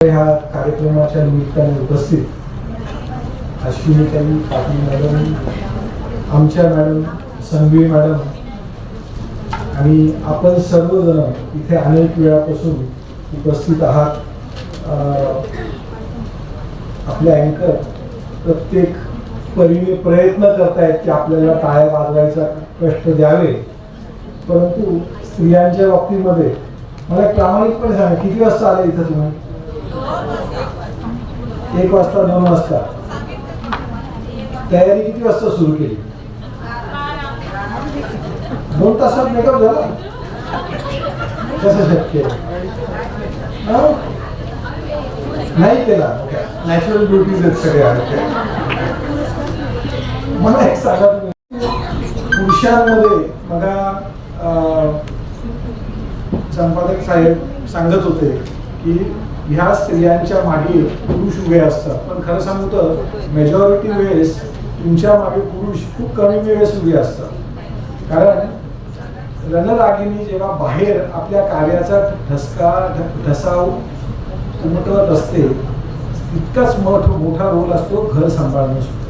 ह्या कार्यक्रमाच्या निमित्ताने उपस्थित अश्विनीताई पाटील मॅडम, आमच्या मॅडम संघवी मॅडम आणि आपण सर्वजण इथे अनेक वेळापासून उपस्थित आहात. आपले अँकर प्रत्येक परीने प्रयत्न करतायत की आपल्याला टाळ्या वाजवायचा कष्ट द्यावे, परंतु स्त्रियांच्या बाबतीमध्ये मला प्रामाणिकपणे सांगा, किती वाजता आले इथं तुम्ही? 1 वाजता 2 वाजता? तयारी किती वाजता सुरू केली? 2 तासात मेकअप झाला? कसं शक्य? नाही केला? नॅचरल ब्युटीज आहेत सगळ्या. मला एक सांगा, पुरुषांमध्ये बघा, संपादक साहेब सांगत होते की ह्या स्त्रियांच्या मागे पुरुष उभे असतात, पण खरं सांगू तर मेजॉरिटी वेळेस तुमच्या मागे पुरुष खूप कमी वेळेस उभे असतात. कारण रणरागिणी जेव्हा बाहेर आपल्या कार्याचा ढसाव उमटवत असते, तितकाच मोठा रोल असतो घर सांभाळणं सुद्धा.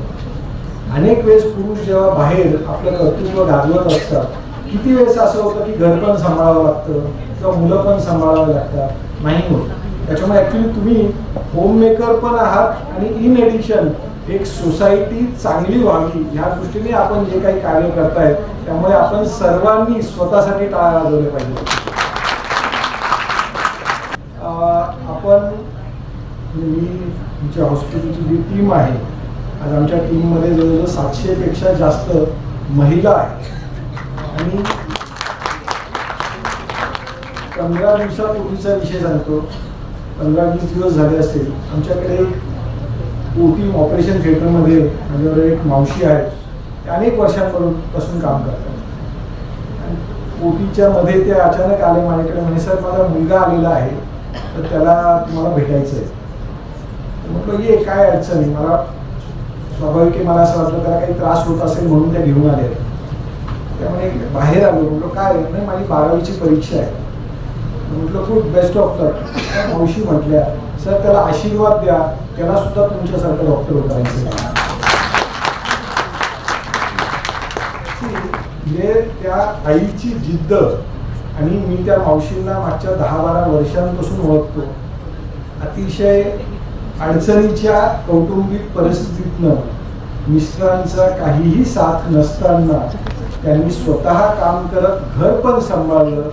अनेक वेळेस पुरुष जेव्हा बाहेर आपलं कर्तृत्व गाजवत असतात, किती वेळेस असं होतं की घर पण सांभाळावं लागतं किंवा मुलं पण सांभाळावं लागतात, नाही होत. त्याच्यामुळे ॲक्च्युली तुम्ही होममेकर पण आहात आणि इन एडिशन एक सोसायटी चांगली व्हावी ह्या दृष्टीने आपण जे काही कार्य करताय, त्यामुळे आपण सर्वांनी स्वतःसाठी टाळ्या वाजवल्या पाहिजे. आपण मी तुमच्या हॉस्पिटलची जी टीम आहे, आज आमच्या टीममध्ये जवळजवळ 700 पेक्षा जास्त महिला आहेत आणि 15 दिवसापूर्वीचा विषय सांगतो. 15-20 दिवस झाले असतील. आमच्याकडे एक ओटी ऑपरेशन थिएटरमध्ये माझ्यावर एक मावशी आहेत, ते अनेक वर्षांपासून काम करतात. ओटीच्या मध्ये ते अचानक आले माझ्याकडे, म्हणे सर माझा मुलगा आलेला आहे, तर त्याला तुम्हाला भेटायचं आहे. म्हटलं ये, काय अडचण आहे. मला स्वाभाविक मला असं वाटलं त्याला काही त्रास होत असेल म्हणून त्या घेऊन आले. त्यामुळे बाहेर आलो. म्हटलं काय नाही, माझी 12वीची परीक्षा आहे. म्हटलं खूप बेस्ट ऑफ लक. मावशी म्हटल्या सर त्याला आशीर्वाद द्या, त्याला सुद्धा तुमच्यासारखं डॉक्टर होता. म्हणजे त्या आईची जिद्द, आणि मी त्या मावशींना मागच्या 10-12 वर्षांपासून ओळखतो. अतिशय अडचणीच्या कौटुंबिक परिस्थितीतनं मिस्टरांचा काहीही साथ नसताना त्यांनी स्वतः काम करत घर पण सांभाळलं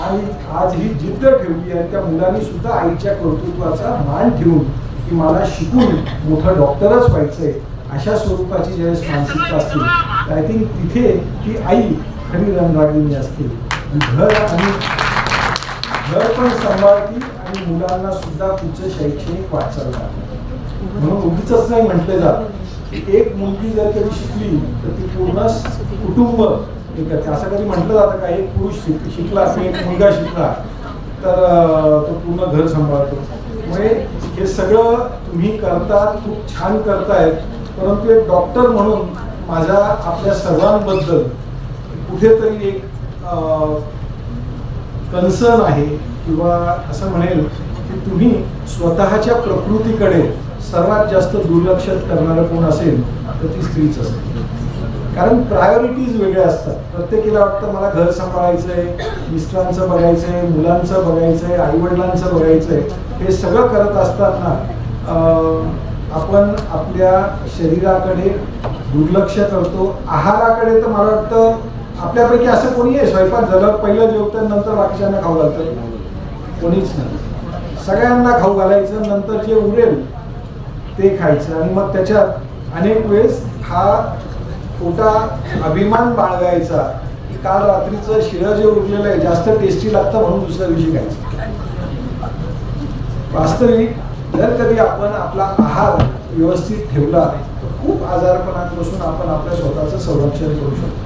आणि आज ही जिद्द ठेवली आहे. त्या मुलांनी सुद्धा आईच्या कर्तृत्वाचा मान ठेवून की मला शिकून मोठं डॉक्टरच व्हायचंय, अशा स्वरूपाची ज्यावेळेस मानसिकता असते, आय थिंक तिथे ती आई खरी रणरागिणी असते. घर पण सांभाळती आणि मुलांना सुद्धा पुढचं शैक्षणिक वाटचाल करते. म्हणून उगीच नाही म्हटलं जात की एक मुलगी जर कधी शिकली तर ती पूर्ण कुटुंब करते. असं कधी म्हटलं जातं का एक पुरुष शिकला किंवा एक मुलगा शिकला तर तो पूर्ण घर सांभाळतो. त्यामुळे हे सगळं तुम्ही करतात, खूप छान करतायत, परंतु एक डॉक्टर म्हणून माझा आपल्या सर्वांबद्दल कुठेतरी एक कन्सर्न आहे, किंवा असं म्हणेल की तुम्ही स्वतःच्या प्रकृतीकडे सर्वात जास्त दुर्लक्ष करणारं कोण असेल तर ती स्त्रीच असते. कारण प्रायोरिटीज वेगळ्या असतात. प्रत्येकीला वाटतं मला घर सांभाळायचं आहे, मिस्टरांचं बघायचं आहे, मुलांचं बघायचं आहे, आईवडिलांचं बघायचं आहे. हे सगळं करत असताना आपण आपल्या शरीराकडे दुर्लक्ष करतो. आहाराकडे तर मला वाटतं आपल्यापैकी असं कोणी आहे स्वयंपाक झालं पहिलं जेवतं नंतर बाकीच्यांना खाऊ घालतं? कोणीच नाही. सगळ्यांना खाऊ घालायचं, नंतर जे उरेल ते खायचं. आणि मग त्याच्यात अनेक वेळेस हा खोटा अभिमान बाळगायचा की काल रात्रीचं शिळं जे उरलेलं आहे जास्त टेस्टी लागतं म्हणून दुसऱ्या दिवशी खायचं. वास्तविक जर कधी आपण आपला आहार व्यवस्थित ठेवला तर खूप आजारपणापासून आपण आपल्या स्वतःचं संरक्षण करू शकतो.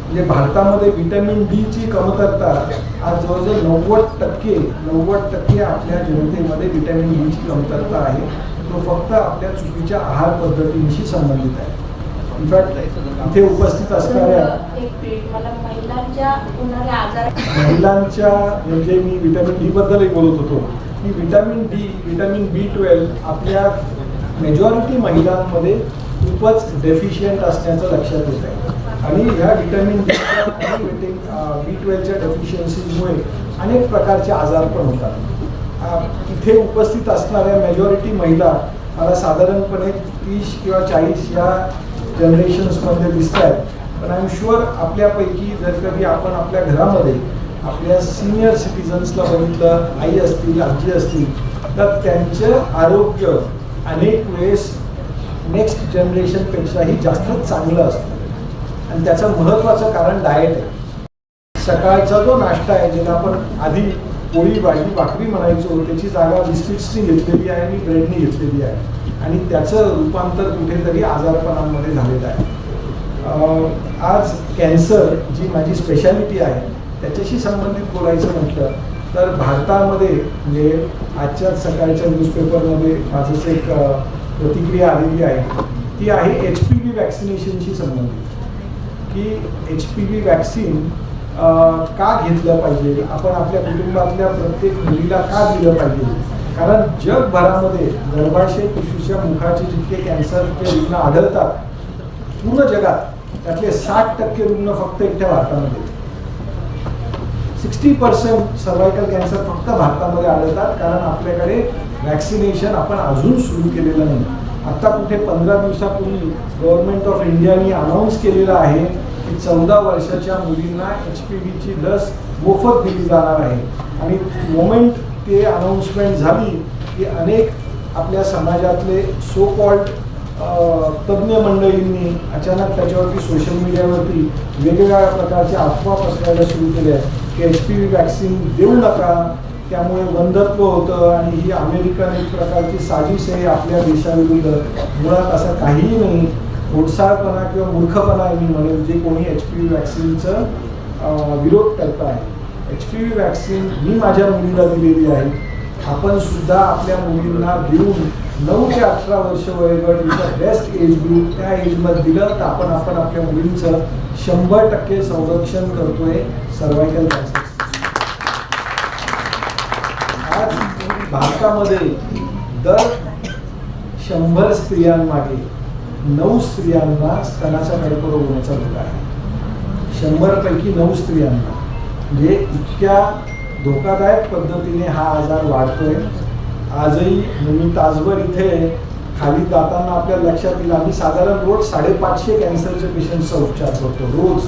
म्हणजे भारतामध्ये व्हिटॅमिन डी ची कमतरता आज जवळजवळ 90% आपल्या जनतेमध्ये व्हिटॅमिन डी ची कमतरता आहे. तो फक्त आपल्या चुकीच्या आहार पद्धतींशी संबंधित आहे. इनफॅक्ट इथे उपस्थित असणाऱ्या महिलांच्या म्हणजे मी व्हिटॅमिन डी बद्दलही बोलत होतो. की विटॅमिन डी, विटॅमिन B12 आपल्या मेजॉरिटी महिलांमध्ये खूपच डेफिशियंट असण्याचं लक्षात येत आहे. आणि ह्या विटॅमिन डी आणि B12च्या डेफिशियन्सीजमुळे अनेक प्रकारचे आजार पण होतात. इथे उपस्थित असणाऱ्या मेजॉरिटी महिला मला साधारणपणे 30 किंवा 40 या जनरेशन्समध्ये दिसत आहेत. पण आय एम शुअर आपल्यापैकी जर कधी आपण आपल्या घरामध्ये आपल्या सिनियर सिटीजन्सला बघितलं, आई असतील, आजी असतील, तर त्यांचं आरोग्य अनेक वेळेस नेक्स्ट जनरेशनपेक्षाही जास्त चांगलं असतं. आणि त्याचं महत्त्वाचं कारण डाएट आहे. सकाळचा जो नाश्ता आहे, ज्याला आपण आधी पोळी भाजी भाकरी म्हणायचो, त्याची जागा बिस्किट्सनी घेतलेली आहे आणि ब्रेडनी घेतलेली आहे. आणि त्याचं रूपांतर कुठेतरी आजारपणामध्ये झालेलं आहे. आज कॅन्सर जी माझी स्पेशालिटी आहे त्याच्याशी संबंधित बोलायचं म्हटलं तर भारतामध्ये म्हणजे आजच्याच सकाळच्या न्यूजपेपरमध्ये माझंच एक प्रतिक्रिया आलेली आहे. ती आहे HPV वॅक्सिनेशनशी संबंधित, की HPV वॅक्सिन का घेतलं पाहिजे, आपण आपल्या कुटुंबातल्या प्रत्येक मुलीला का दिलं पाहिजे. कारण जगभरामध्ये गर्भाशय पिशवीच्या मुखाचे जितके कॅन्सरचे रुग्ण आढळतात पूर्ण जगात, त्यातले 60% रुग्ण फक्त एकट्या भारतामध्ये. 60% सर्वायकल कॅन्सर फक्त भारतामध्ये आढळतात. कारण आपल्याकडे वॅक्सिनेशन आपण अजून सुरू केलेलं नाही. आत्ता कुठे 15 दिवसापूर्वी गव्हर्नमेंट ऑफ इंडियाने अनाऊन्स केलेलं आहे की 14 वर्षाच्या मुलींना HPVची लस मोफत दिली जाणार आहे. आणि मोमेंट ते अनाऊन्समेंट झाली की अनेक आपल्या समाजातले सो कॉल्ड तज्ज्ञ मंडळींनी अचानक त्याच्यावरती सोशल मीडियावरती वेगवेगळ्या प्रकारचे अफवा पसरायला सुरू केल्या की HPV वॅक्सिन देऊ नका, त्यामुळे वंधत्व होतं आणि ही अमेरिकन एक प्रकारची साजिश आहे आपल्या देशाविरुद्ध. मुळात असं काहीही नाही. खोडसाळपणा किंवा मूर्खपणा आहे मी म्हणेल जे कोणी HPV वॅक्सिनचं विरोध करत आहे. HPV वॅक्सिन मी माझ्या मुलीला दिलेली आहे. आपण सुद्धा आपल्या मुलींना देऊन 9 ते 18 वर्ष वयोगट इथं बेस्ट एज ग्रुप त्या एजमध्ये दिलं तर आपण आपल्या मुलींचं 100% संरक्षण करतोय सर्वायकल कॅन्सर. आज भारतामध्ये दर 100 स्त्रियांमागे 9 स्त्रियांना स्तनाचा कर्करोग होण्याचा धोका आहे. 100 पैकी 9 स्त्रियांना. म्हणजे इतक्या धोकादायक पद्धतीने हा आजार वाढतोय. आजही मी तासभर इथे खाली जाताना आपल्या लक्षात येईल आम्ही साधारण रोज 550 कॅन्सरचे पेशंटचा उपचार करतो रोज.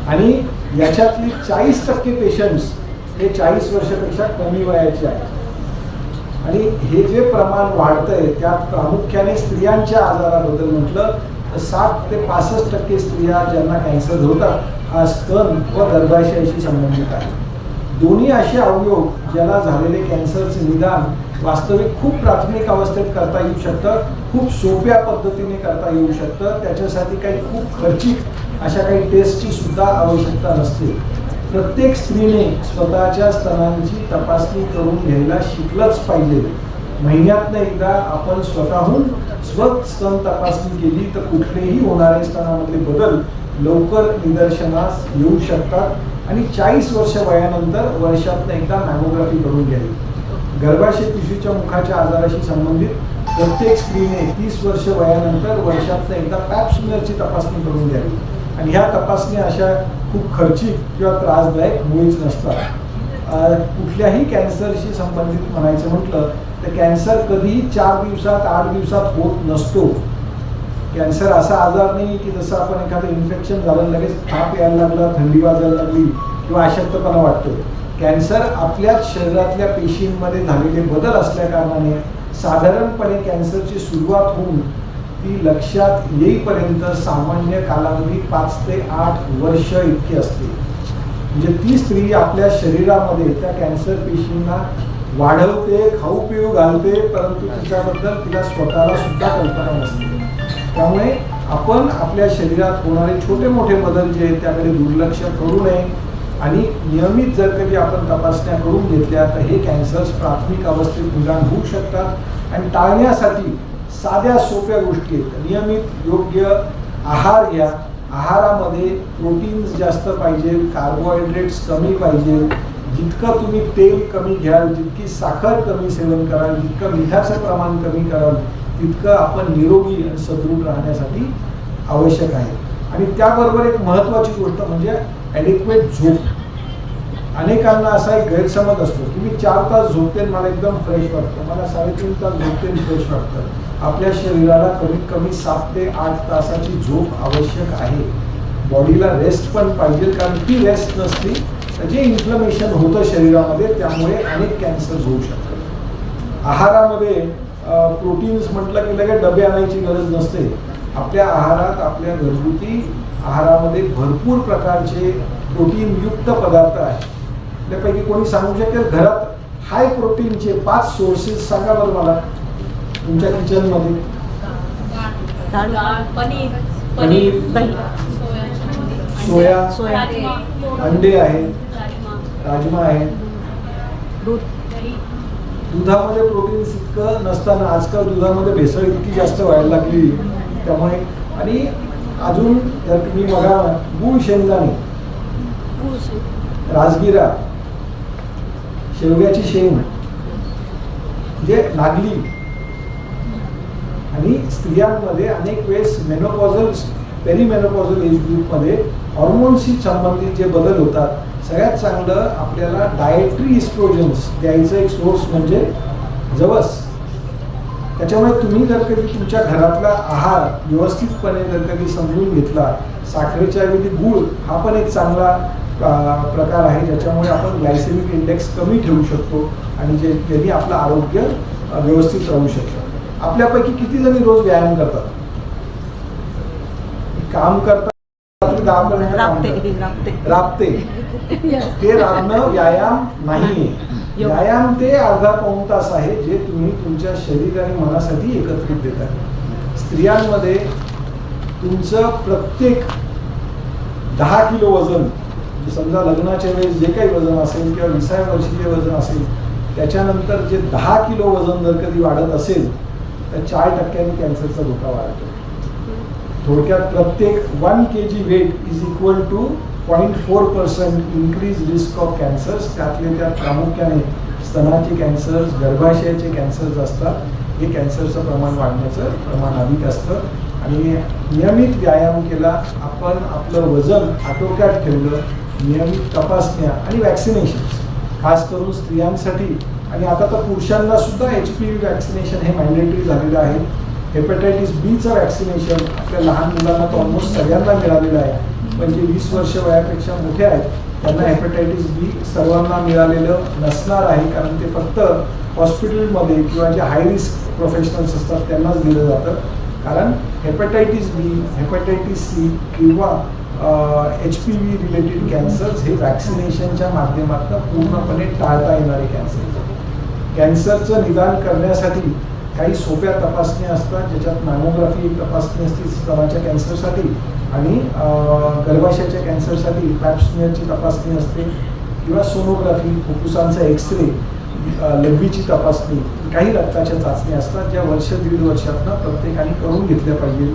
आणि याच्यातली 40% पेशंट्स हे 40 वर्षापेक्षा कमी वयाचे आहेत. आणि हे जे प्रमाण वाढतंय त्यात प्रामुख्याने स्त्रियांच्या आजाराबद्दल म्हटलं तर 60 ते 65% स्त्रिया ज्यांना कॅन्सर होतात हा स्तन व गर्भाशयाशी संबंधित आहे. दोन्ही असे अवयव ज्याला झालेले कॅन्सरचे निदान वास्तविक खूप प्राथमिक अवस्थेत करता येऊ शकतं, खूप सोप्या पद्धतीने करता येऊ शकतं. त्याच्यासाठी काही खूप खर्चिक अशा काही टेस्टची सुद्धा आवश्यकता नसते. प्रत्येक स्त्रीने स्वतःच्या स्तनांची तपासणी करून घ्यायला शिकलंच पाहिजे. महिन्यातनं एकदा आपण स्वतःहून स्तन तपासणी केली तर कुठलेही होणारे स्तनामधले बदल लवकर निदर्शनास येऊ शकतात. आणि 40 वर्ष वयानंतर वर्षातनं एकदा मॅमोग्राफी करून घ्यावी. गर्भाशय पिशवीच्या मुखाच्या आजाराशी संबंधित प्रत्येक स्त्रीने 30 वर्ष वयानंतर वर्षातनं एकदा पॅप स्मिअरची तपासणी करून घ्यावी. आणि ह्या तपासण्या अशा खूप खर्चिक किंवा त्रासदायक मुळीच नसतात. कुठल्याही कॅन्सरशी संबंधित म्हणायचं म्हटलं तर कॅन्सर कधीही 4 दिवसात 8 दिवसात होत नसतो. कॅन्सर असा आजार नाही की जसं आपण एखादं इन्फेक्शन झालं लगेच ताप यायला लागला, थंडी वाजायला लागली किंवा अशक्तपणा वाटतो. कॅन्सर आपल्याच शरीरातल्या पेशींमध्ये झालेले बदल असल्या कारणाने साधारणपणे कॅन्सरची सुरुवात होऊन ती लक्षात येईपर्यंत सामान्य कालावधी 5 ते 8 वर्ष इतकी असते. म्हणजे ती स्त्री आपल्या शरीरामध्ये त्या कॅन्सर पेशींना वाढवते, खाऊ पिऊ घालते, परंतु तिच्याबद्दल तिला स्वतःला सुद्धा कल्पना नसते. त्यामुळे आपण आपल्या शरीरात होणारे छोटे मोठे बदल जे आहेत त्याकडे दुर्लक्ष करू नये. आणि नियमित जर कधी आपण तपासण्या करून घेतल्या तर हे कॅन्सर्स प्राथमिक अवस्थेत निदान होऊ शकतात. आणि टाळण्यासाठी साध्या सोप्या गोष्टी आहेत. नियमित योग्य आहार घ्या. आहारामध्ये प्रोटीन्स जास्त पाहिजे, कार्बोहायड्रेट्स कमी पाहिजे, जितकं तुम्ही तेल कमी घ्याल, जितकी साखर कमी सेवन कराल, जितकं मिठाचं प्रमाण कमी कराल, तितकं आपण निरोगी आणि सदृढ राहण्यासाठी आवश्यक आहे. आणि त्याबरोबर एक महत्त्वाची गोष्ट म्हणजे ॲडिक्वेट झोप. अनेकांना असा एक गैरसमज असतो की मी 4 तास झोपते मला एकदम फ्रेश वाटतं, मला 3.5 तास झोपते फ्रेश वाटतं. आपल्या शरीराला कमीत कमी 7 ते 8 तासाची झोप आवश्यक आहे. बॉडीला रेस्ट पण पाहिजे, कारण ती रेस्ट नसली तर जे इन्फ्लमेशन होतं शरीरामध्ये त्यामुळे अनेक कॅन्सर्स होऊ शकतात. आहारामध्ये प्रोटीन्स म्हटलं की लगेच डबे आणायची गरज नसते. आपल्या आहारात, आपल्या घरगुती आहारामध्ये भरपूर प्रकारचे प्रोटीनयुक्त पदार्थ आहेत. आपल्यापैकी कोणी सांगू शकेल घरात हाय प्रोटीनचे 5 सोर्सेस सांगा बरं मला तुमच्या किचनमध्ये? पनीर, सोया, अंडे आहेत, राजमा आहे. दुधामध्ये प्रोटीन्स इतकं नसताना आजकाल दुधामध्ये भेसळ इतकी जास्त व्हायला लागली त्यामुळे. आणि अजून जर तुम्ही बघा गूळ शेंगदाणे, राजगिरा, शेवग्याची शेंग जे लागली. आणि स्त्रियांमध्ये अनेक वेळेस मेनोपॉझल, पेरीमेनोपॉझल एज ग्रुपमध्ये हॉर्मोन्सशी संबंधित जे बदल होतात, सगळ्यात चांगलं आपल्याला डायटरी इस्ट्रोजन्स द्यायचं एक सोर्स म्हणजे जवस. त्याच्यामुळे तुम्ही जर कधी तुमच्या घरातला आहार व्यवस्थितपणे जर कधी समजून घेतला, साखरेच्या ऐवजी गूळ हा पण एक चांगला प्रकार आहे ज्याच्यामुळे आपण ग्लायसेमिक इंडेक्स कमी ठेवू शकतो आणि ज्यांनी आपलं आरोग्य व्यवस्थित राहू शकतं. आपल्यापैकी किती जणी रोज व्यायाम करतात? काम करतात, राबते. ते राबणं व्यायाम नाहीये. व्यायाम ते अर्धा पाऊण तास आहे जे तुम्ही तुमच्या शरीर आणि मनासाठी एकत्रित देता. स्त्रियांमध्ये तुमचं प्रत्येक 10 किलो वजन, समजा लग्नाच्या वेळेस जे काही वजन असेल किंवा 20व्या वर्षी जे वजन असेल त्याच्यानंतर जे 10 किलो वजन जर कधी वाढत असेल तर 4% कॅन्सरचा धोका वाढतो. थोडक्यात प्रत्येक 1 kg weight is equal to 0.4% increase risk of cancers. त्यातले त्यात प्रामुख्याने स्तनाचे कॅन्सर्स, गर्भाशयाचे कॅन्सर्स असतात. हे कॅन्सरचं प्रमाण वाढण्याचं प्रमाण अधिक असतं. आणि नियमित व्यायाम केला, आपण आपलं वजन आटोक्यात ठेवलं, नियमित तपासण्या आणि वॅक्सिनेशन खास करून स्त्रियांसाठी आणि आता तर पुरुषांना सुद्धा HPV वॅक्सिनेशन हे मॅन्डेटरी झालेलं आहे. हेपॅटायटिस बीचं वॅक्सिनेशन आपल्या लहान मुलांना तर ऑलमोस्ट सगळ्यांना मिळालेलं आहे. पण जे 20 वर्ष वयापेक्षा मोठे आहेत त्यांना हेपॅटायटिस बी सर्वांना मिळालेलं नसणार आहे, कारण ते फक्त हॉस्पिटलमध्ये किंवा जे हाय रिस्क प्रोफेशनल्स असतात त्यांनाच दिलं जातं. कारण हेपॅटायटिस बी, हेपॅटायटिस सी किंवा HPV रिलेटेड कॅन्सर्स हे वॅक्सिनेशनच्या माध्यमातून पूर्णपणे टाळता येणारे कॅन्सर. कॅन्सरचं निदान करण्यासाठी काही सोप्या तपासण्या असतात ज्याच्यात मॅमोग्राफी एक तपासणी असते स्तनाच्या कॅन्सरसाठी आणि गर्भाशयाच्या कॅन्सरसाठी पॅप्समियरची तपासणी असते किंवा सोनोग्राफी, फुफ्फुसांचा एक्सरे, लघवीची तपासणी, काही रक्ताच्या चाचण्या असतात ज्या वर्ष 1.5 वर्षातनं प्रत्येकाने करून घेतल्या पाहिजे.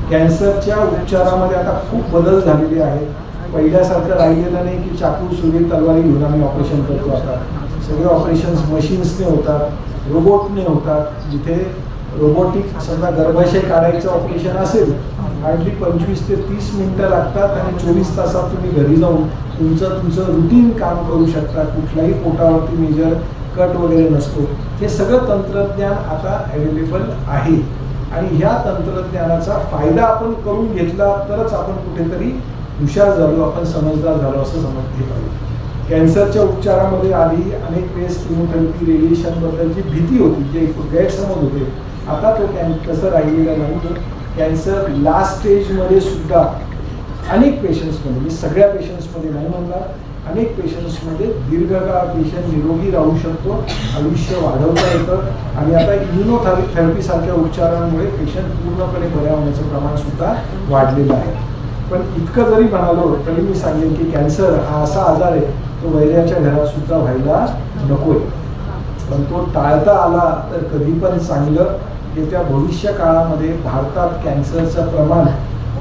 कॅन्सरच्या उपचारामध्ये आता खूप बदल झालेले आहेत. पहिल्यासारखं राहिलेलं नाही की चाकू, सुरी, तलवारी घेऊन आम्ही ऑपरेशन करतो. आता सगळे ऑपरेशन्स मशीन्सने होतात, रोबोटने होतात. जिथे रोबोटिक समजा गर्भाशय काढायचं ऑपरेशन असेल हार्डली 25 ते 30 मिनिटं लागतात आणि 24 तासात तुम्ही घरी जाऊन तुमचं रुटीन काम करू शकता. कुठल्याही पोटावरती मेजर कट वगैरे नसतो. हे सगळं तंत्रज्ञान आता अवेलेबल आहे आणि ह्या तंत्रज्ञानाचा फायदा आपण करून घेतला तरच आपण कुठेतरी हुशार झालो, आपण समजदार झालो असं समजले पाहिजे. कॅन्सरच्या उपचारामध्ये आधी अनेक वेळेस किमोथेरपी, रेडिएशनबद्दलची भीती होती, जे गैरसमज होते. आता तो तसं राहिलेला नाही. कॅन्सर लास्ट स्टेजमध्ये सुद्धा अनेक पेशंट्समध्ये, मी सगळ्या पेशंट्समध्ये नाही म्हणणार, अनेक पेशंट्समध्ये दीर्घकाळ पेशंट निरोगी राहू शकतो, आयुष्य वाढवता येतं. आणि आता इम्युनोथेरपीसारख्या उपचारांमुळे पेशंट पूर्णपणे बऱ्या होण्याचं प्रमाण सुद्धा वाढलेलं आहे. पण इतकं जरी म्हणालो तरी मी सांगेन की कॅन्सर हा असा आजार आहे तो वैद्याच्या घरात सुद्धा व्हायला नको आहे. पण तो टाळता आला तर कधी पण चांगलं. येत्या भविष्य काळामध्ये भारतात कॅन्सरचं प्रमाण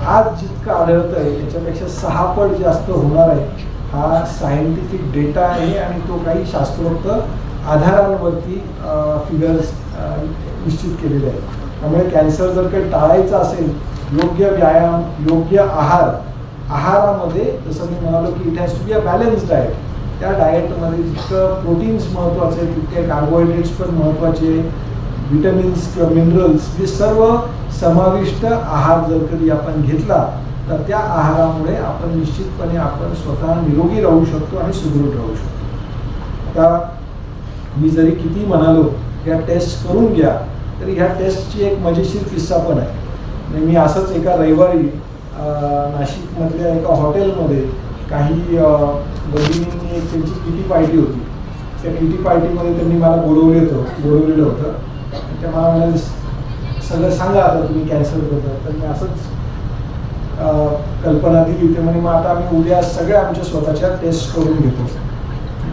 आज जितकं आढळतं आहे त्याच्यापेक्षा 6 पट जास्त होणार आहे. हा सायंटिफिक डेटा आहे आणि तो काही शास्त्रोक्त आधारांवरती फिगर्स निश्चित केलेले आहेत. त्यामुळे कॅन्सर जर काही टाळायचा असेल, योग्य व्यायाम, योग्य आहारामध्ये जसं मी म्हणालो की it has to be a balance diet. त्या डाएटमध्ये जितकं प्रोटीन्स महत्त्वाचे आहे तितके कार्बोहायड्रेट्स पण महत्त्वाचे, विटॅमिन्स किंवा मिनरल्स हे सर्व समाविष्ट आहार जर कधी आपण घेतला तर त्या आहारामुळे आपण निश्चितपणे आपण स्वतः निरोगी राहू शकतो आणि सुदृढ राहू शकतो. आता मी जरी किती म्हणालो या टेस्ट करून घ्या तरी ह्या टेस्टची एक मजेशीर किस्सा पण आहे. मी असंच एका रविवारी नाशिकमधल्या एका हॉटेलमध्ये काही भगिनींनी एक त्यांची किटी पार्टी होती. त्या किटी पार्टीमध्ये त्यांनी मला बोलवलेलं होतं. त्या मला म्हणाले सगळं सांगा आता तुम्ही कॅन्सरबद्दल. तर मी असंच कल्पना दिली. ते म्हणे मग आता आम्ही उद्या सगळ्या आमच्या स्वतःच्या टेस्ट करून घेतो.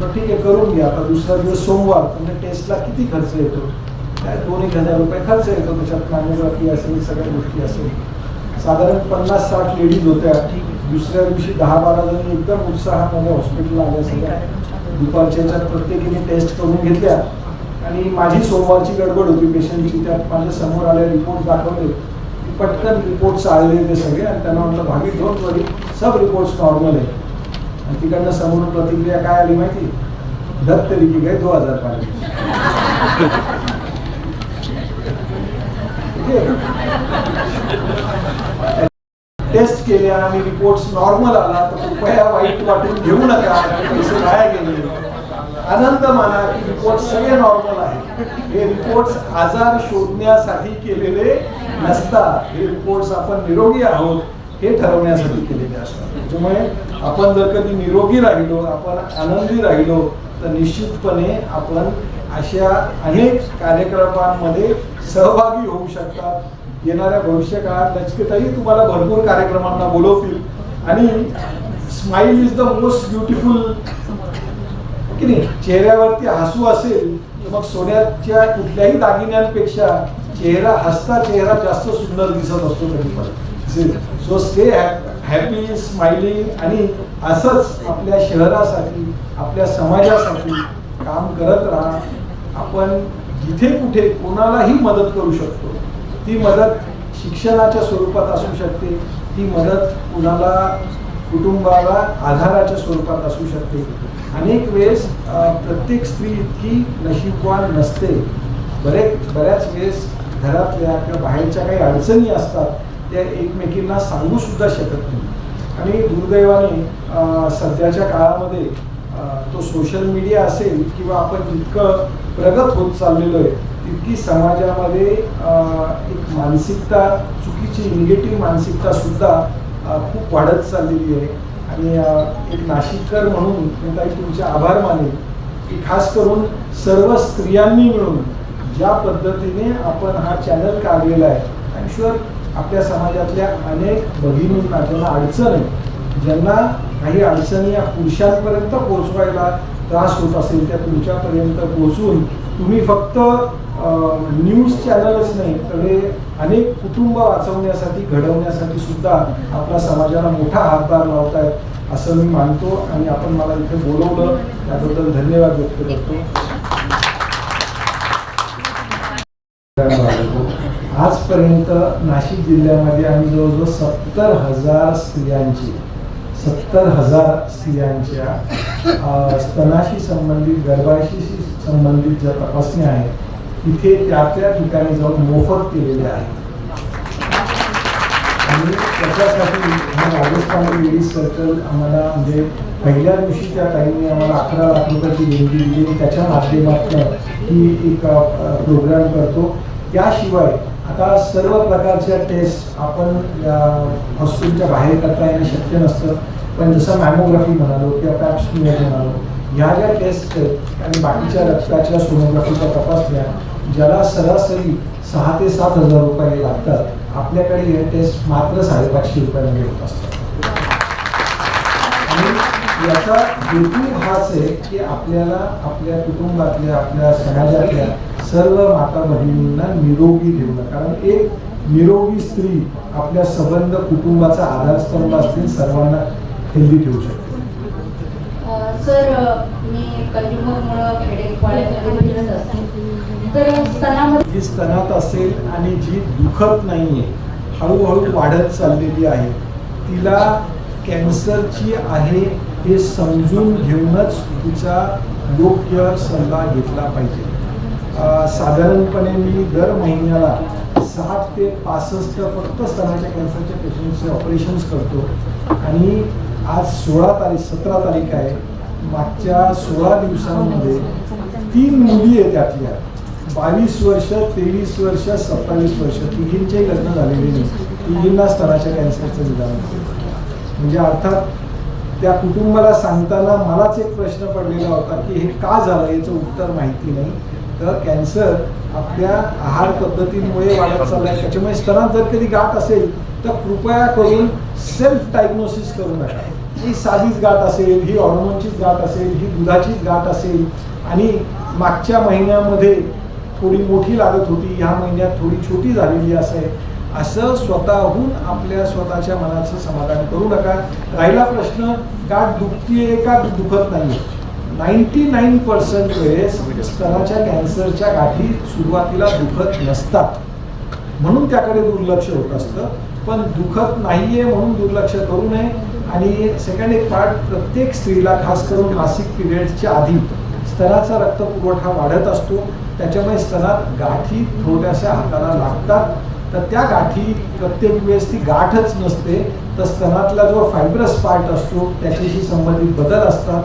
तर ठीक आहे करून घ्या. आता दुसरा दिवस सोमवार, म्हणजे टेस्टला किती खर्च येतो? काय 2-1,000 रुपये खर्च येतो. त्याच्यात मॅमोग्राफी असेल, सगळ्या गोष्टी असेल. साधारण 50-60 लेडीज होत्या. दुसऱ्या दिवशी 10-12 जणी एकदम उत्साहामध्ये हॉस्पिटलला आल्या. सगळ्या दुपारच्या प्रत्येकीने टेस्ट करून घेतल्या आणि माझी सोमवारची गडबड होती पेशंटची. त्यात माझ्या समोर आले, रिपोर्ट दाखवले. पटकन रिपोर्ट्स आले ते सगळे आणि त्यांना म्हटलं भाभी डोंट वरी, सब रिपोर्ट्स नॉर्मल आहे. आणि तिकडनं समोरून प्रतिक्रिया काय आली माहिती? 10 तरीके गए 2,000 पाहिजे. टेस्ट केल्या आणि रिपोर्ट्स नॉर्मल आला तर कृपया वाईट वाटून घेऊ नका, पैसे वाया गेले. आनंद माना की रिपोर्ट सगळे नॉर्मल आहे. हे रिपोर्ट्स आजार शोधण्यासाठी केलेले नसतात. हे रिपोर्ट्स आपण निरोगी आहोत हे ठरवण्यासाठी केलेले असतात. त्याच्यामुळे आपण जर कधी निरोगी राहिलो, आपण आनंदी राहिलो तर निश्चितपणे आपण अशा अनेक कार्यक्रमांमध्ये सहभागी होऊ शकतात. येणाऱ्या भविष्य काळात नचिकेताई तुम्हाला भरपूर कार्यक्रमांना बोलवतील आणि smile is the most beautiful की नाही. चेहऱ्यावरती हसू असेल तर मग सोन्याच्या कुठल्याही दागिन्यांपेक्षा हसता चेहरा जास्त सुंदर दिसत असतो कधी पण. सो स्टे हॅपी, स्माइलिंग आणि असंच आपल्या शहरासाठी, आपल्या समाजासाठी काम करत राहा. आपण जिथे कुठे कोणालाही मदत करू शकतो. ती मदत शिक्षणाच्या स्वरूपात असू शकते, ती मदत कुणाला कुटुंबाला आधाराच्या स्वरूपात असू शकते. अनेक वेळेस प्रत्येक स्त्री इतकी नशीबवान नसते. बऱ्याच वेळेस घरातल्या किंवा बाहेरच्या काही अडचणी असतात त्या एकमेकींना सांगू सुद्धा शकत नाही. आणि दुर्दैवाने सध्याच्या काळामध्ये तो सोशल मीडिया असेल किंवा आपण जितकं प्रगत होत चाललेलो आहे तितकी समाजामध्ये एक मानसिकता, चुकीची निगेटिव्ह मानसिकता सुद्धा खूप वाढत चाललेली आहे. आणि एक नाशिककर म्हणून मी काही तुमचे आभार मानेन की खास करून सर्व स्त्रियांनी मिळून ज्या पद्धतीने आपण हा चॅनल काढलेला आहे. आय एम शुअर आपल्या समाजातल्या अनेक भगिनींना ज्यांना अडचण आहे, ज्यांना काही अडचणी या पुरुषांपर्यंत पोहोचवायला त्रास होत असेल त्या तुमच्यापर्यंत पोहोचून तुम्ही फक्त न्यूज चॅनलच नाही तर हे अनेक कुटुंब वाचवण्यासाठी, घडवण्यासाठी सुद्धा आपल्या समाजाला मोठा हातभार लावतायत असं मी मानतो. आणि आपण मला इथे बोलवलं त्याबद्दल धन्यवाद व्यक्त करतो. आजपर्यंत नाशिक जिल्ह्यामध्ये आम्ही जवळजवळ 70,000 स्त्रियांच्या स्तनाशी संबंधित, गर्भाशी संबंधित ज्या तपासण्या आहेत तिथे त्या ठिकाणी जाऊन मोफत केलेल्या आहेत. आणि त्याच्यासाठी राजस्थान लेडीज सर्कल आम्हाला म्हणजे पहिल्या दिवशी त्या ताईंनी आम्हाला 11 लाख रुपयाची देणगी दिली. त्याच्या माध्यमातून ही एक प्रोग्राम करतो. त्याशिवाय आता सर्व प्रकारच्या टेस्ट आपण हॉस्पिटलच्या बाहेर करता येणं शक्य नसतं. पण जसं मॅमोग्राफी म्हणालो किंवा पॅप स्मिअर म्हणालो, ह्या ज्या टेस्ट आहेत आणि बाकीच्या रक्ताच्या सोनोग्राफीच्या तपासण्या ज्याला सरासरी 6,000 ते 7,000 रुपये लागतात, आपल्याकडे हे टेस्ट मात्र 550 रुपयांमध्ये होत असतात. आणि याचा हेतू हाच आहे की आपल्याला आपल्या कुटुंबातल्या, आपल्या समाजातल्या सर्व माता भगिनींना निरोगी ठेवणं. कारण एक निरोगी स्त्री आपल्या संबंध कुटुंबाचा आधारस्तंभ असतील, सर्वांना हेल्दी ठेवू शकते. सर, मी कंझ्युमरमुळं खेडेपाड्यामध्ये फिरत असते, तर स्तनामध्ये जी स्तनात असेल आणि जी दुखत नाहीये, हळूहळू वाढत चाललेली आहे, तिला कॅन्सरची आहे हे समजून घेऊनच तिचा योग्य सल्ला घेतला पाहिजे. साधारणपणे मी दर महिन्याला 60 ते 65 फक्त स्तनाच्या कॅन्सरच्या पेशंटचे ऑपरेशन्स करतो. आणि आज 17 तारीख आहे. मागच्या 16 दिवसांमध्ये 3 मुली आहेत, त्यातल्या 22 वर्ष, 23 वर्ष, 27 वर्ष, तिघींचेही लग्न झालेले नाही. तिघींना स्तनाच्या कॅन्सरचं निदान होतं. म्हणजे अर्थात त्या कुटुंबाला सांगताना मलाच एक प्रश्न पडलेला होता की हे का झालं, याचं उत्तर माहिती नाही. तर कॅन्सर आपल्या आहार पद्धतींमुळे वाढत चालला आहे. त्याच्यामुळे स्तनात जर कधी गाठ असेल तर कृपया करून सेल्फ डायग्नोसिस करू नका. ही साधीच गाठ असेल, ही हॉर्मोनचीच गाठ असेल, ही दुधाचीच गाठ असेल आणि मागच्या महिन्यामध्ये थोडी मोठी लागत होती, ह्या महिन्यात थोडी छोटी झालेली असेल, असं स्वतःहून आपल्या स्वतःच्या मनाचं समाधान करू नका. राहिला प्रश्न गाठ दुखतीये का दुखत नाही, 99% वेळेस स्तनाच्या कॅन्सरच्या गाठी सुरुवातीला दुखत नसतात, म्हणून त्याकडे दुर्लक्ष होत असतं. पण दुखत नाहीये म्हणून दुर्लक्ष करू नये. आणि सेकंड एक पार्ट, प्रत्येक स्त्रीला खास करून मासिक पिरियडच्या आधी स्तनाचा रक्तपुरवठा वाढत असतो, त्याच्यामुळे स्तनात गाठी थोड्याशा हाताला लागतात. तर त्या गाठी प्रत्येक वेळेस ती गाठच नसते, तर स्तनातला जो फायब्रस पार्ट असतो त्याच्याशी संबंधित बदल असतात.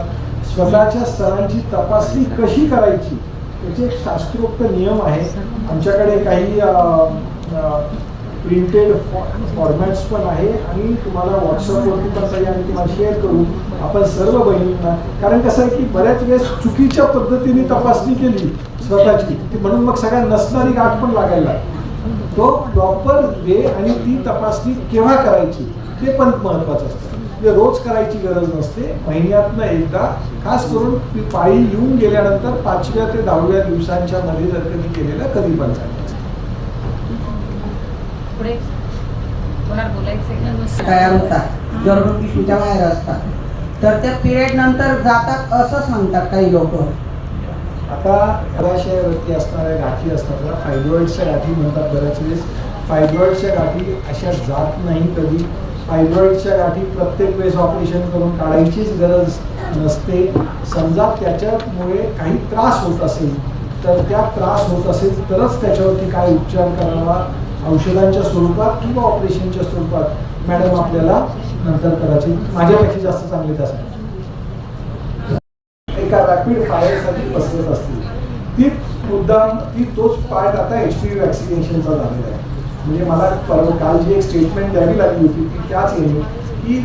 स्वतःच्या स्तनांची तपासणी कशी करायची त्याचे एक शास्त्रोक्त नियम आहे. आमच्याकडे काही प्रिंटेड फॉर्मॅट्स पण आहे आणि तुम्हाला व्हॉट्सअपवरती पण काही आम्ही तुम्हाला शेअर करू आपण सर्व बहिणींना. कारण कसं आहे की बऱ्याच वेळेस चुकीच्या पद्धतीने तपासणी केली स्वतःची, म्हणून मग सगळ्या नसणारी गाठ पण लागायला लागते. तो प्रॉपर वे आणि ती तपासणी केव्हा करायची ते पण महत्त्वाचं असतं. म्हणजे रोज करायची गरज नसते, महिन्यातनं एकदा, खास करून पाळी येऊन गेल्यानंतर 5व्या ते 10व्या दिवसांच्या मध्ये जर कधी केलेलं कधी पण चालेल. तयार होतात, गर्भ पिशवीच्या बाहेर असतात, तर त्या पिरियड नंतर जातात असं सांगतात काही लोक. आता गर्भाशयावरती असणाऱ्या गाठी असतात त्याला फायब्रॉइड्सच्या गाठी म्हणतात. बऱ्याच वेळेस फायब्रॉइड्सच्या गाठी अशा जात नाही कधी. फायब्रॉइड्सच्या गाठी प्रत्येक वेळेस ऑपरेशन करून काढायचीच गरज नसते. समजा त्याच्यामुळे काही त्रास होत असेल तर त्या त्रास होत असेल तरच त्याच्यावरती काय उपचार करावा, औषधांच्या स्वरूपात किंवा ऑपरेशनच्या स्वरूपात मॅडम आपल्याला नंतर करायची, माझ्यापेक्षा जास्त चांगले त्या सांगतात. एका रॅपिड फायरसाठी पसरत असतील ती तोच पार्ट आता HPV वॅक्सिनेशनचा झालेला आहे. म्हणजे मला काल जी एक स्टेटमेंट द्यावी लागली होती ती त्याच येणे की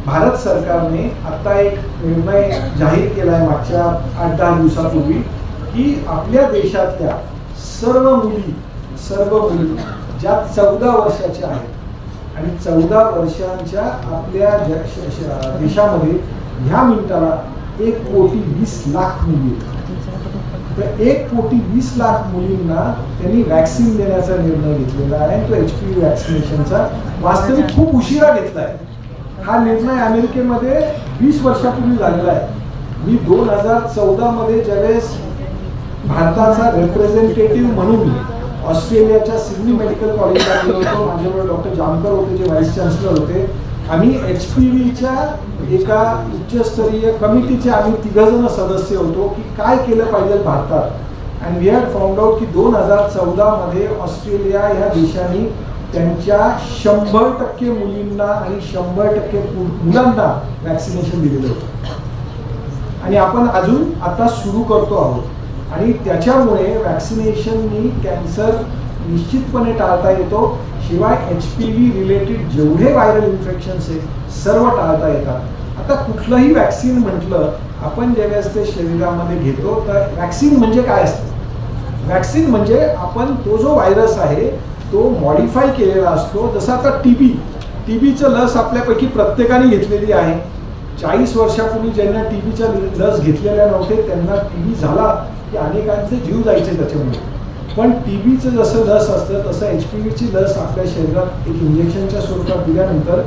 भारत सरकारने आता एक निर्णय जाहीर केला आहे मागच्या 8-10 दिवसापूर्वी की आपल्या देशातल्या सर्व मुली ज्या 14 वर्षाच्या आहेत आणि 14 वर्षांच्या आपल्या देशामध्ये ह्या मिनिटाला 1,20,00,000 मुली आहेत. तर 1,20,00,000 मुलींना त्यांनी वॅक्सिन देण्याचा निर्णय घेतलेला आहे. तो HPV वॅक्सिनेशनचा वास्तविक खूप उशिरा घेतला आहे. हा निर्णय अमेरिकेमध्ये 20 वर्षापूर्वी झालेला आहे. मी 2014 मध्ये ज्यावेळेस भारताचा रिप्रेझेंटेटिव्ह म्हणून ऑस्ट्रेलियाच्या सिडनी मेडिकल कॉलेजला गेलो होतो, माझ्याबरोबर डॉक्टर जामकर होते जे व्हाईस चान्सलर होते. आम्ही HPVच्या एका उच्चस्तरीय कमिटीचे आम्ही 3 जण सदस्य होतो की काय केलं पाहिजे भारतात. And we had found out की 2014 मध्ये ऑस्ट्रेलिया ह्या देशाने त्यांच्या 100% मुलींना आणि 100% मुलांना वॅक्सिनेशन दिलेलं होतं आणि आपण अजून आता सुरू करतो आहोत. आणि त्याच्यामुळे वॅक्सिनेशननी कॅन्सर निश्चितपणे टाळता येतो. शिवाय HPV रिलेटेड जेवढे व्हायरल इन्फेक्शन्स आहेत सर्व टाळता येतात. आता कुठलंही वॅक्सिन म्हटलं आपण ज्यावेळेस ते शरीरामध्ये घेतो तर वॅक्सिन म्हणजे काय असतं. वॅक्सिन म्हणजे आपण तो जो व्हायरस आहे तो मॉडिफाय केलेला असतो. जसं आता टीबीचं लस आपल्यापैकी प्रत्येकाने घेतलेली आहे. 40 वर्षापूर्वी ज्यांना टीबीच्या लस घेतलेल्या नव्हते त्यांना टीबी झाला की अनेकांचे जीव जायचे त्याच्यामुळे. पण टीबीचं जसं लस असतं तसं HPVची लस आपल्या शरीरात एक इंजेक्शनच्या स्वरूपात दिल्यानंतर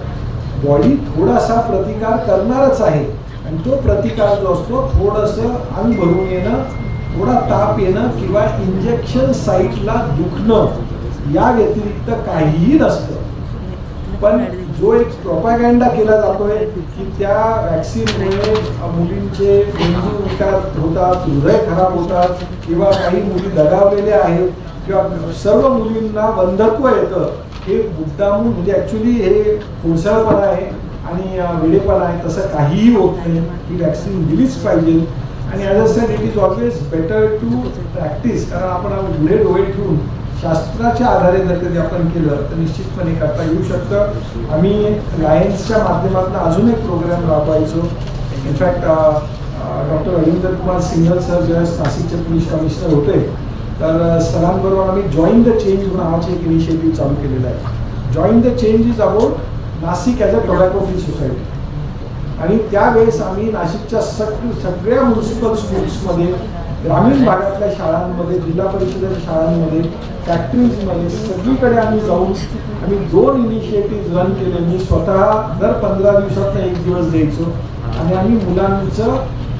बॉडी थोडासा प्रतिकार करणारच आहे. आणि तो प्रतिकार जो असतो थोडंसं अंग भरून येणं, थोडा ताप येणं किंवा इंजेक्शन साईटला दुखणं या व्यतिरिक्त काहीही नसतं. पण जो एक प्रोपॅगंडा केला जातोय की त्या वॅक्सिनमुळे मुलींचे मेंदू विकार होतात, हृदय खराब होतात किंवा काही मुली दगावलेल्या आहेत किंवा सर्व मुलींना वंधत्व येतं, हे मुद्दामून म्हणजे ॲक्च्युली हे खोडसाळपणा आहे आणि वेडेपणा आहे. तसं काहीही होत नाही. ही वॅक्सिन दिलीच पाहिजे. आणि as a said it is always better to practice. कारण आपण पुढे डोळे ठेवून शास्त्राच्या आधारे जर कधी आपण केलं तर निश्चितपणे करता येऊ शकतं. आम्ही लायन्सच्या माध्यमातून अजून एक प्रोग्राम राबवायचो. In fact doctor Ravindra Kumar Singal sir ज्यावेळेस नाशिकचे पोलीस कमिशनर होते तर सरांबरोबर आम्ही जॉईन द चेंज नावाचे एक इनिशिएटिव्ह चालू केलेलं आहे. Join the change is about Nashik as a tobacco free society. आणि त्यावेळेस आम्ही नाशिकच्या सगळ्या म्युन्सिपल स्कूल्समध्ये, ग्रामीण भागातल्या शाळांमध्ये, जिल्हा परिषदेच्या शाळांमध्ये, फॅक्टरीजमध्ये सगळीकडे आम्ही जाऊन आम्ही 2 इनिशिएटिव्ह रन केले. मी स्वतः दर 15 दिवसात एक दिवस द्यायचो आणि आम्ही मुलांचं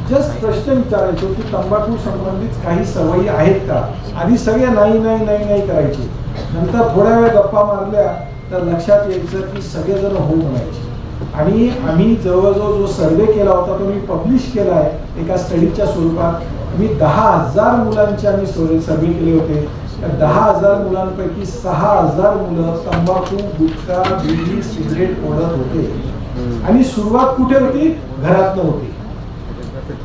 जस्ट प्रश्न विचारायचो की तंबाखू संबंधित काही सवयी आहेत का. आधी सगळे नाही नाही नाही नाही करायचे. नंतर थोड्या वेळ गप्पा मारल्या तर लक्षात यायचं की सगळेजण हो म्हणायचे. आणि आम्ही जवळजवळ जो सर्वे केला होता तो मी पब्लिश केला आहे एका स्टडीच्या स्वरूपात. मी 10,000 मुलांचे आम्ही सर्वे केले होते. त्या 10,000 मुलांपैकी 6,000 मुलं तंबाखू, गुटखा, बिडी, सिगरेट ओढत होते. आणि सुरुवात कुठे होती? घरातनं होती.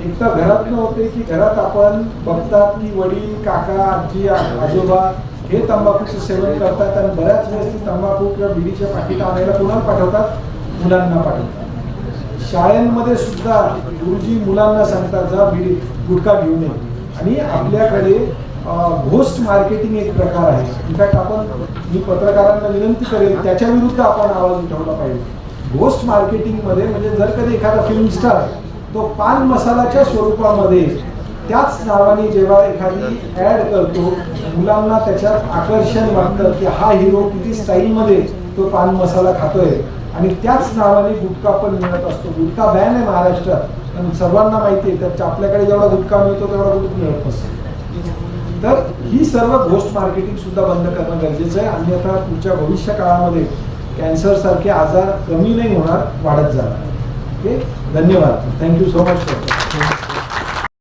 एक तर घरातनं होते की घरात आपण बघतात की वडील, काका, आजी, आजोबा हे तंबाखूचं सेवन करतात आणि बऱ्याच वेळेस ती तंबाखू किंवा बिडीच्या पाकिटं आणायला कोणाला पाठवतात? मुलांना पाठवतात. शाळांमध्ये सुद्धा गुरुजी मुलांना सांगतात जा बिडी गुटखा घेऊन ये. आणि आपल्याकडे घोस्ट मार्केटिंग एक प्रकार आहे. इनफॅक्ट मी पत्रकारांना विनंती करेल त्याच्या विरुद्ध आपण आवाज उठवला पाहिजे. घोस्ट मार्केटिंगमध्ये म्हणजे जर कधी एखादा फिल्म स्टार तो पान मसालाच्या स्वरूपामध्ये त्याच नावाने जेव्हा एखादी ॲड करतो मुलांना त्याच्यात आकर्षण वाटतं की हा हिरो किती स्टाईलमध्ये तो पान मसाला खातोय. आणि त्याच नावाने गुटखा पण मिळत असतो. गुटखा बॅन आहे महाराष्ट्रात आणि सर्वांना माहिती आहे तर आपल्याकडे जेवढा गुटखा मिळतो तेवढा गुटखा मिळत नसतो. तर ही सर्व घोस्ट मार्केटिंग सुद्धा बंद करणं गरजेचं आहे. अन्यथा पुढच्या भविष्य काळामध्ये कॅन्सरसारखे आजार कमी नाही होणार, वाढत जाणार. ओके, धन्यवाद. Thank you so much.